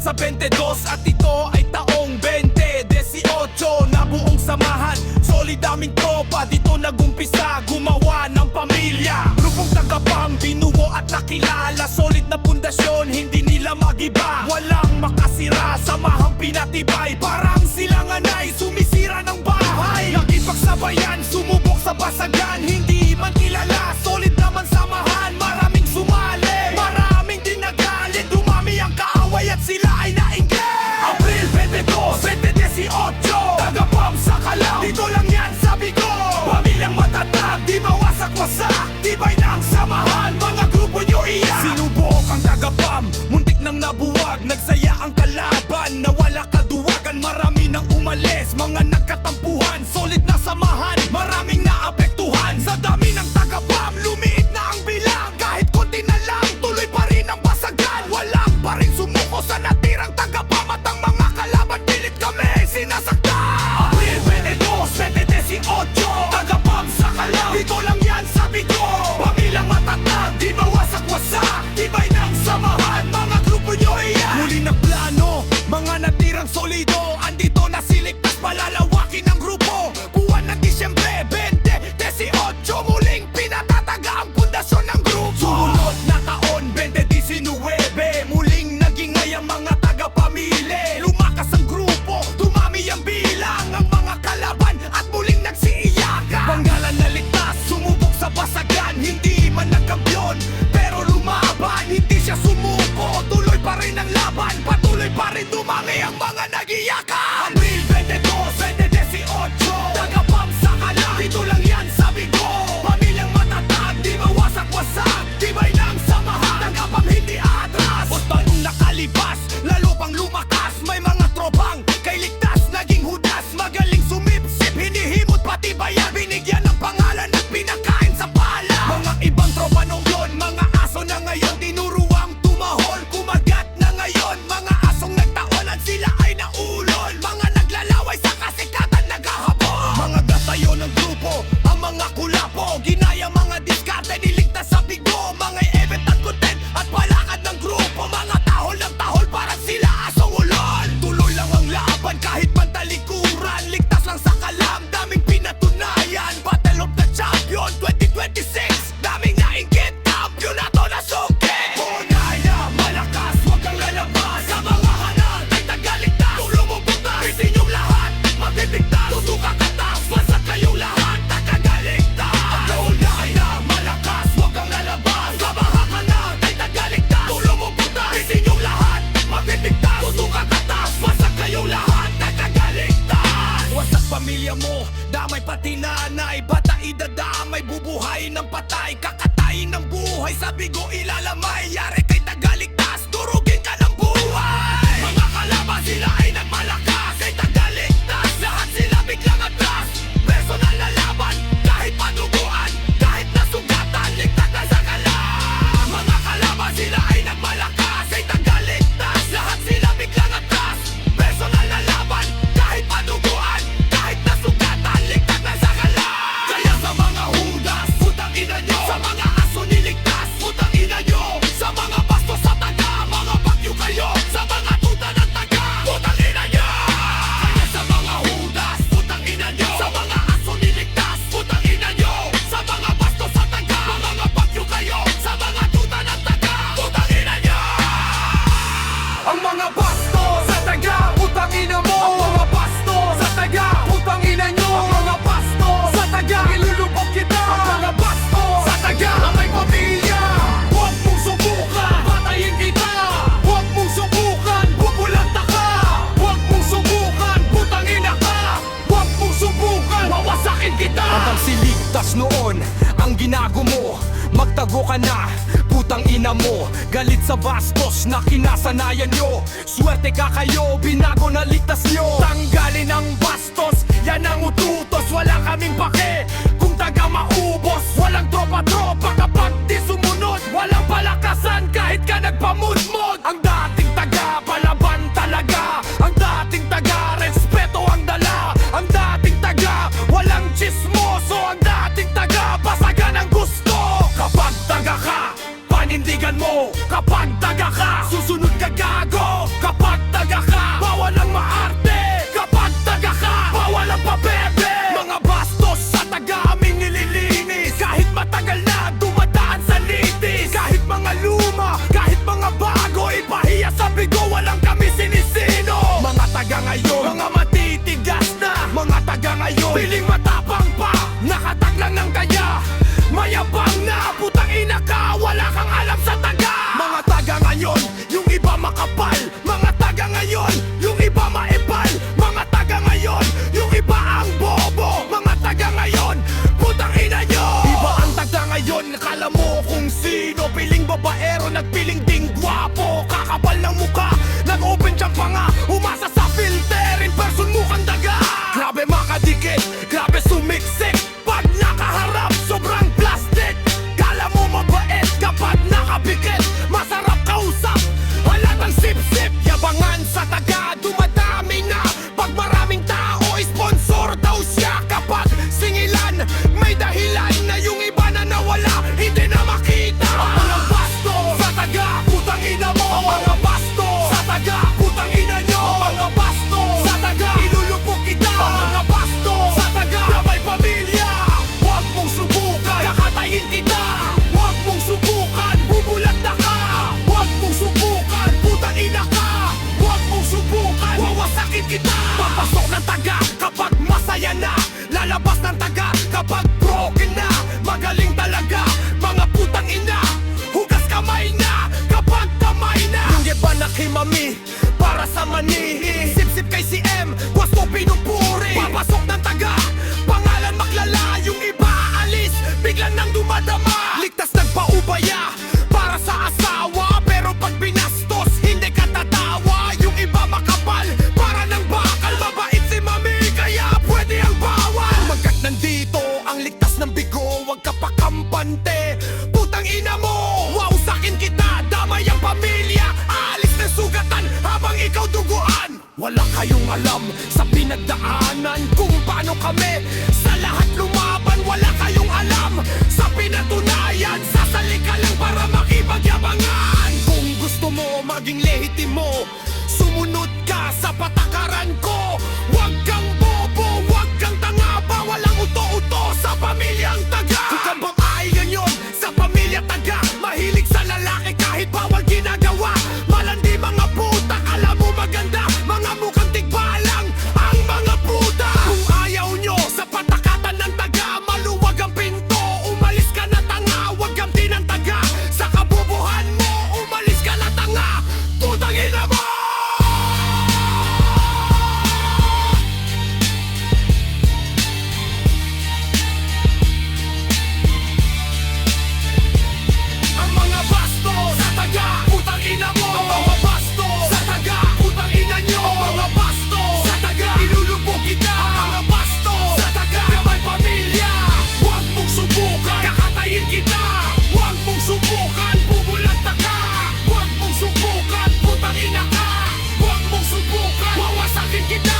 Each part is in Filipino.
sa 22 at ito ay taong 2018 na buong samahan, solid aming tropa. Dito nagumpisa gumawa ng pamilya. Grupong Tagapam, binuo at nakilala. Solid na pundasyon, hindi nila magiba. Walang makasira, samahang pinatibay. Parang silang anay, sumisira ng bahay. Nakipagsabayan, sumubok sa basagan. Hindi man kilala, solid naman samahan. Maraming sumali, maraming din nagalit. Dumami ang kaaway at sila ay nainggit. Abril 22, 2018, Tagapam sa Calao. Dito lang yan sabi ko, pamilyang matatag, di mawasak-wasak. Tibay ng samahan, mga grupo nyo iyan. Sinubok ang Tagapam, muntik nang nabuwag. Nagsaya ang kalaban, nawala kaduwagan. Marami nang umalis, mga nagkatampuhan. Solid na samahan, maraming naapektuhan. Sa dami ng Tagapam, lumiit na ang bilang. Kahit konti na lang, tuloy pa rin ang basagan. Walang pa rin sumuko sa natirang Tagapam. At ang mga kalaban, pilit kami sinasaktan. Abril 22, 2018, Tagapam sa Calao. Dito lang yan sabi ko, pamilyang matatag, di mawasak-wasak. Tibay ng samahan, mga grupo nyo iyan. Muli na plano, mga natirang solido. Andito na siligtas, palalawakin ang grupo. Buwan ng Disyembre 2018, muling pinatataga ang pundasyon ng grupo. Sumunod na taon 2019, muling naging ngayang mga tagapamili. Lumakas ang grupo, dumami ang bilang. Ang mga kalaban at muling nagsiiyakan. Panggalan na ligtas, sumubok sa basagan. Hindi man nagkampiyon, pero lumaban. Hindi siya sumuko, tuloy pa rin ang laban. Patuloy pa rin dumami ang mga nag-iyakan. Abril 22, 2018, Tagapam sa Calao. Dito lang yan sabi ko, pamilyang matatag, di mawasak-wasak. Tibay ng samahan, Tagapam hindi atras. O taong nakalipas, lalo pang lumakas. May mga tropang kay ligtas, naging hudas. Magaling sumipsip, hinihimot pati bayan. Binigyan ng pangalan at pinakain sa pala. Mga ibang tropa nung yun, mga aso na ngayon. Tinuruang tumahol, kumagat na ngayon. Mga asong nagtaonan, sila ay naulol. Mga naglalaway sa kasikatan, naghahabol. Mga gatayo ng grupo, ang mga kulapo. Ginaya mga diskarte, niligtas sa bigo. Mga event at content at palakad ng grupo. Mga tahol ng tahol, parang sila asong ulol. Tuloy lang ang laban kahit pantalikuran. Ligtas lang sa kalam, daming pinatunayan. Battle of the Champion 2026, daming nainggit. Kampyonato na sungkit. Punaya, malakas, huwag kang lalabas. Sa mga hanal, ay tagaligtas. Tulong mo butas, pisin yung lahat. Magtitigtas, tutuka katas. Basta kayong lahat, tagagaligtas. Punaya, malakas, huwag kang lalabas. Sa mga hanal, ay tagaligtas. Tulong mo butas, pisin yung lahat. Magtitigtas, tutuka katas. Basta kayong lahat, tagagaligtas. Wasak pamilya mo, damay pati nanay. Bata idadamay, bubuhayin ng patay. Kakatayin ng buhay, sabi ko ilalamay. Yari kay tagaligtas, durugin ka ng buhay. Mga kalaban sila ay nagmalakas. Kay tagaligtas, lahat sila biglang atras. Personal na laban, kahit paduguan. Kahit nasugatan, ligtas na sa kalam. Mga kalaban sila ay nagmalakas. Kay tagaligtas, lahat sila biglang atras. Personal na laban, kahit paduguan. Kahit nasugatan, ligtas na sa kalam. Kaya sa mga hudas, putang ina nyo. Sa mga aso niligtas, putang ina nyo. Sa mga bastos sa taga, mga bakyo kayo. Sa mga tuta ng taga, putang ina nyo. Kaya sa mga hudas, putang ina nyo. Sa mga aso niligtas, putang ina nyo. Sa mga bastos sa taga, mga bakyo kayo. Sa mga tuta ng taga, putang ina nyo. Ang mga bastos sa taga, putang ina mo. Ang mga bastos sa taga, putang ina nyo. Ang mga bastos sa taga, ilulubog kita. Ang mga bastos sa taga, na may pamilya. Huwag mong subukan, patayin kita. Huwag mong subukan, bubulanta ka. Huwag mong subukan, putang ina ka. Huwag mong subukan, wawasakin kita. At ang siligtas noon, ang ginago mo, magtago ka na, putang ina mo. Galit sa bastos na kinasanayan nyo. Swerte ka kayo, binago na ligtas nyo. Tanggalin ang bastos, yan ang ututos. Wala kaming pake kung taga maubos. Walang tropa-tropa kapag di sumunod. Walang palakasan kahit ka nagpamudmod. Ang dating taga, palaban talaga. Ang dating taga, respeto ang dala. Ang dating taga, walang chismoso. Ang dating taga, basagan ang gusto. Kapag taga ka, panindigan mo. Kapag taga ka, susunod ka gago. Kapag Papasok ng taga kapag masaya na, lalabas ng taga kapag broken na. Magaling talaga, mga putang ina, hugas kamay na kapag kamay na. Yung iba nakimami para sa mani, sip-sip kay CM, gusto pinupuri. Papasok ng taga, pangalan maklala, yung iba alis, biglang nang dumadama. Ligtas nagpaubaya para sa asawa, pero pag binastos, hindi ka tatawa. Yung iba makapal, para ng bakal, mabait si mami, kaya pwede ang bawal. Magkat nandito, ang ligtas ng bigo, wag ka pa kampante. Putang ina mo, wow, sakin kita, damay ang pamilya, alis ng sugatan habang ikaw duguan. Wala kayong alam sa pinagdaanan, kung paano kami sa lahat lumaban. Wala kayong alam sa pinatunayan, sasali ka lang para makipagyabangan. Kung gusto mo maging lehitimo, sumunod ka sa patakaran ko. Huwag kang bobo, huwag kang tanga pa, walang uto-uto sa pamilyang taga. Kung ka bang ayan yun sa pamilya taga, mahilig sa lalaki kahit bawal ginagawa. Malandi mga puta, alam mo maganda, mga mukhang tigbalang ang mga puta. Kung ayaw nyo sa patakatan ng taga, maluwag ang pinto, umalis ka na tanga. Huwag kang tinang taga, sa kabubuhan mo, umalis ka na tanga. Putang ina mo! Ang mga basto sa taga, putang ina mo. Ang mga basto sa taga, putang ina nyo. Ang mga basto sa taga, ilulubog kita. Ang mga basto sa taga, na may pamilya. Huwag mong subukan, kakatayin kita. Huwag mong subukan, bubulanta ka. Huwag mong subukan, putang ina ka. Huwag mong subukan, wawasakin kita.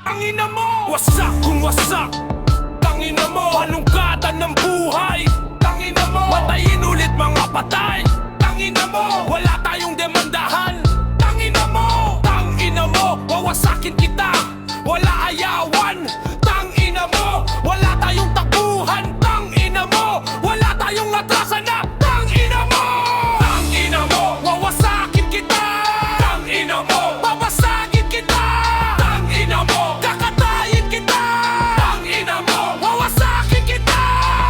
Ang ina mo, wasak kung wasak. Tangina mo, panungkatan ng buhay. Tangina mo, patayin ulit mga patay. Tangina mo, wala tayong demandahan. Tangina mo, wawasakin kita. Wala ayawan. Tangina mo, wala tayong takbuhan. Tangina mo, wala tayong atrasan na. Tangina mo, wawasakin kita. Tangina mo, babasagin kita. Tangina mo, kakatayin kita. Tangina mo, wawasakin kita.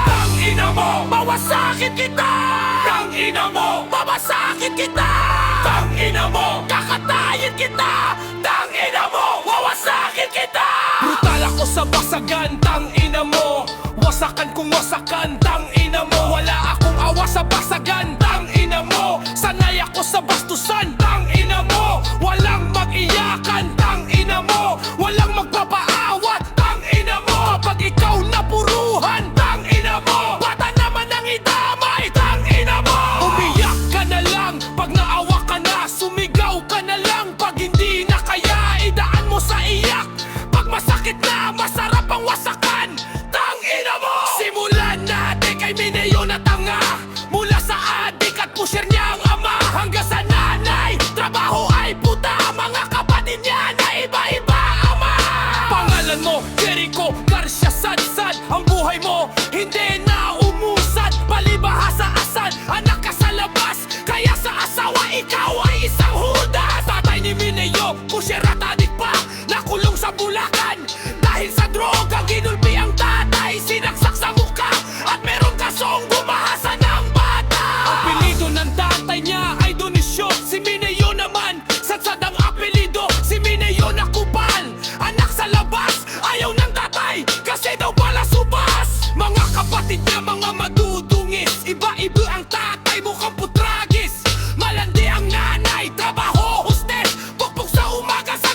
Tangina mo, bawasakin kita. Tangina mo, babasagin kita. Tangina mo, kakatayin kita. Tangina mo, wawasakin kita. Brutal ako sa basagan, tangina mo. Wasakan kung wasakan, tangina mo. Wala akong awa sa basagan, tangina mo. Sanay ako sa bastusan, tangina mo. Walang mag-iyakan, tangina mo. Walang magpapaawat, tangina mo. Kapag ikaw napuruhan, tangina mo. Bata naman ang idamay, tangina mo. Umiyak ka na lang pag naawa ka na. Sumigaw ka na lang pag hindi na kaya. Idaan mo sa iyak pag masakit na, masarap ang wasakan. Tangina mo! Simulan natin kay Mineo na tanga. Mula sa adik at pusher niya ang ama, hanggang sa nanay, trabaho ay puta. Mga kapatid niya na iba-iba ama. Pangalan mo, Jericho Garcia Sadsad. Ang buhay mo, hindi na umusad. Palibahasa asad, anak ka sa labas. Kaya sa asawa, ikaw ay isang hudas. Tatay ni Mineo, pusher at adik pa, nakulong sa Bulacan. Dahil sa droga, ginulpi ang tatay. Sinaksak sa mukha at meron kasong gumahasa ng bata. Apelido ng tatay niya ay Donisyon. Si Mineo naman, sadsad ang apelido. Si Mineo na kupal, anak sa labas. Ayaw ng tatay, kasi daw pala subas. Mga kapatid niya, mga madudungis. Iba-iba ang tatay, mukhang putragis. Malandi ang nanay, trabaho, hostes. Pukpuk sa umaga sa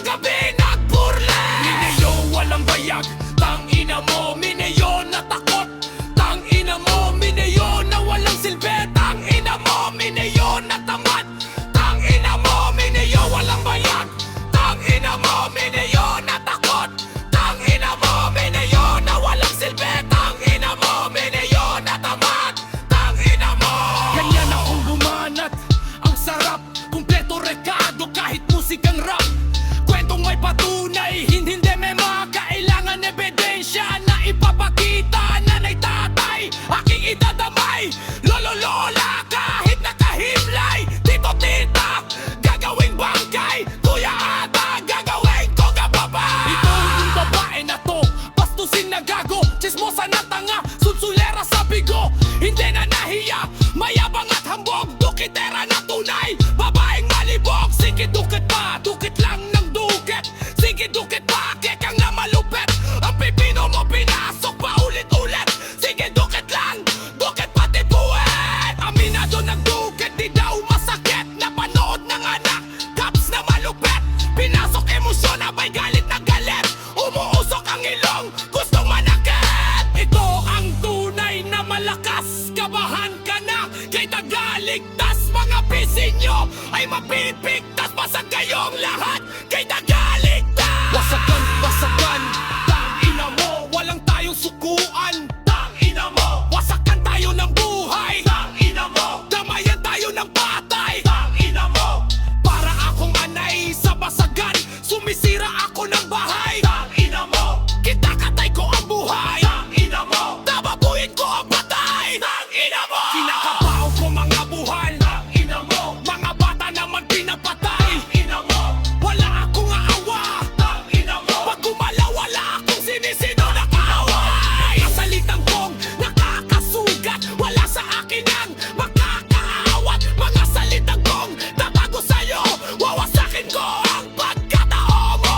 Sige dukit bakit kang na malupit. Ang pipino mo pinasok pa ulit-ulit. Sige dukit lang, dukit pati puwet. Aminado nagdukit, di daw masakit. Napanood ng anak, caps na malupit. Pinasok emosyon, abay galit na galit. Umuusok ang ilong, gustong manakit. Ito ang tunay na malakas. Kabahan ka na, kay tagaligtas. Mga pisinyo ay mapipigtas. Basag kayong lahat, kay tagaligtas. Wasagan, wasagan, tangina mo. Walang tayong sukuan, tangina mo. Wasakan tayo ng buhay, tangina mo. Damayan tayo ng patay, tangina mo. Para akong anay sa basagan, sumisira ako ng bahay, tangina mo. Kitakatay ko ang buhay, tangina mo. Tababuhin ko ang patay, tangina mo. Kinakabaw ko mga buhay, tangina mo. Mga bata naman pinapatay, tangina mo. Wala akong aawa, tangina mo. Pag gumalaw wala akong sinisino na kaaway. Mga salitang kong nakakasugat, wala sa akin ang makakaawat. Mga salitang kong tatago sa'yo, wawasakin ko ang pagkatao mo.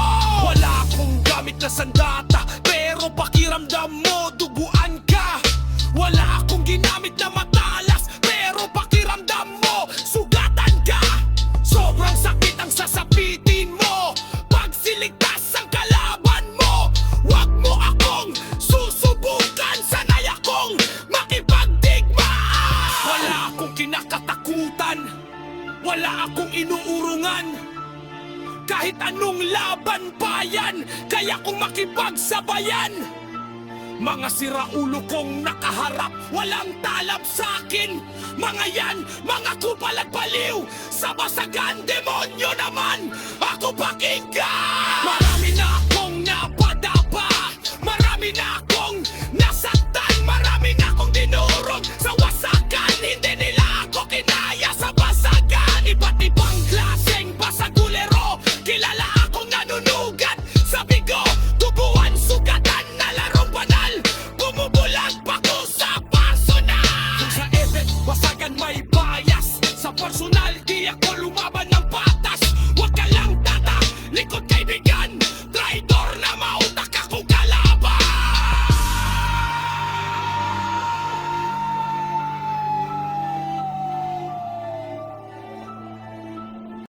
Wala akong gamit na sandata, pero pakiramdam mo duguan ka. Wala akong ginamit na matalas, pero pakiramdam mo sugatan ka. Sobrang sakit ang sasapitin mo pag siligtas ang kalaban mo. Wag mo akong susubukan, sanay akong makipagdigmaan. Wala akong kinakatakutan, wala akong inuurungan. Kahit anong laban pa yan, kaya kong makipagsabayan. Mga siraulo kong nakaharap, walang talab sa'kin. Mga yan, mga kupal at baliw. Sa basagan, demonyo naman, ako pakinggan.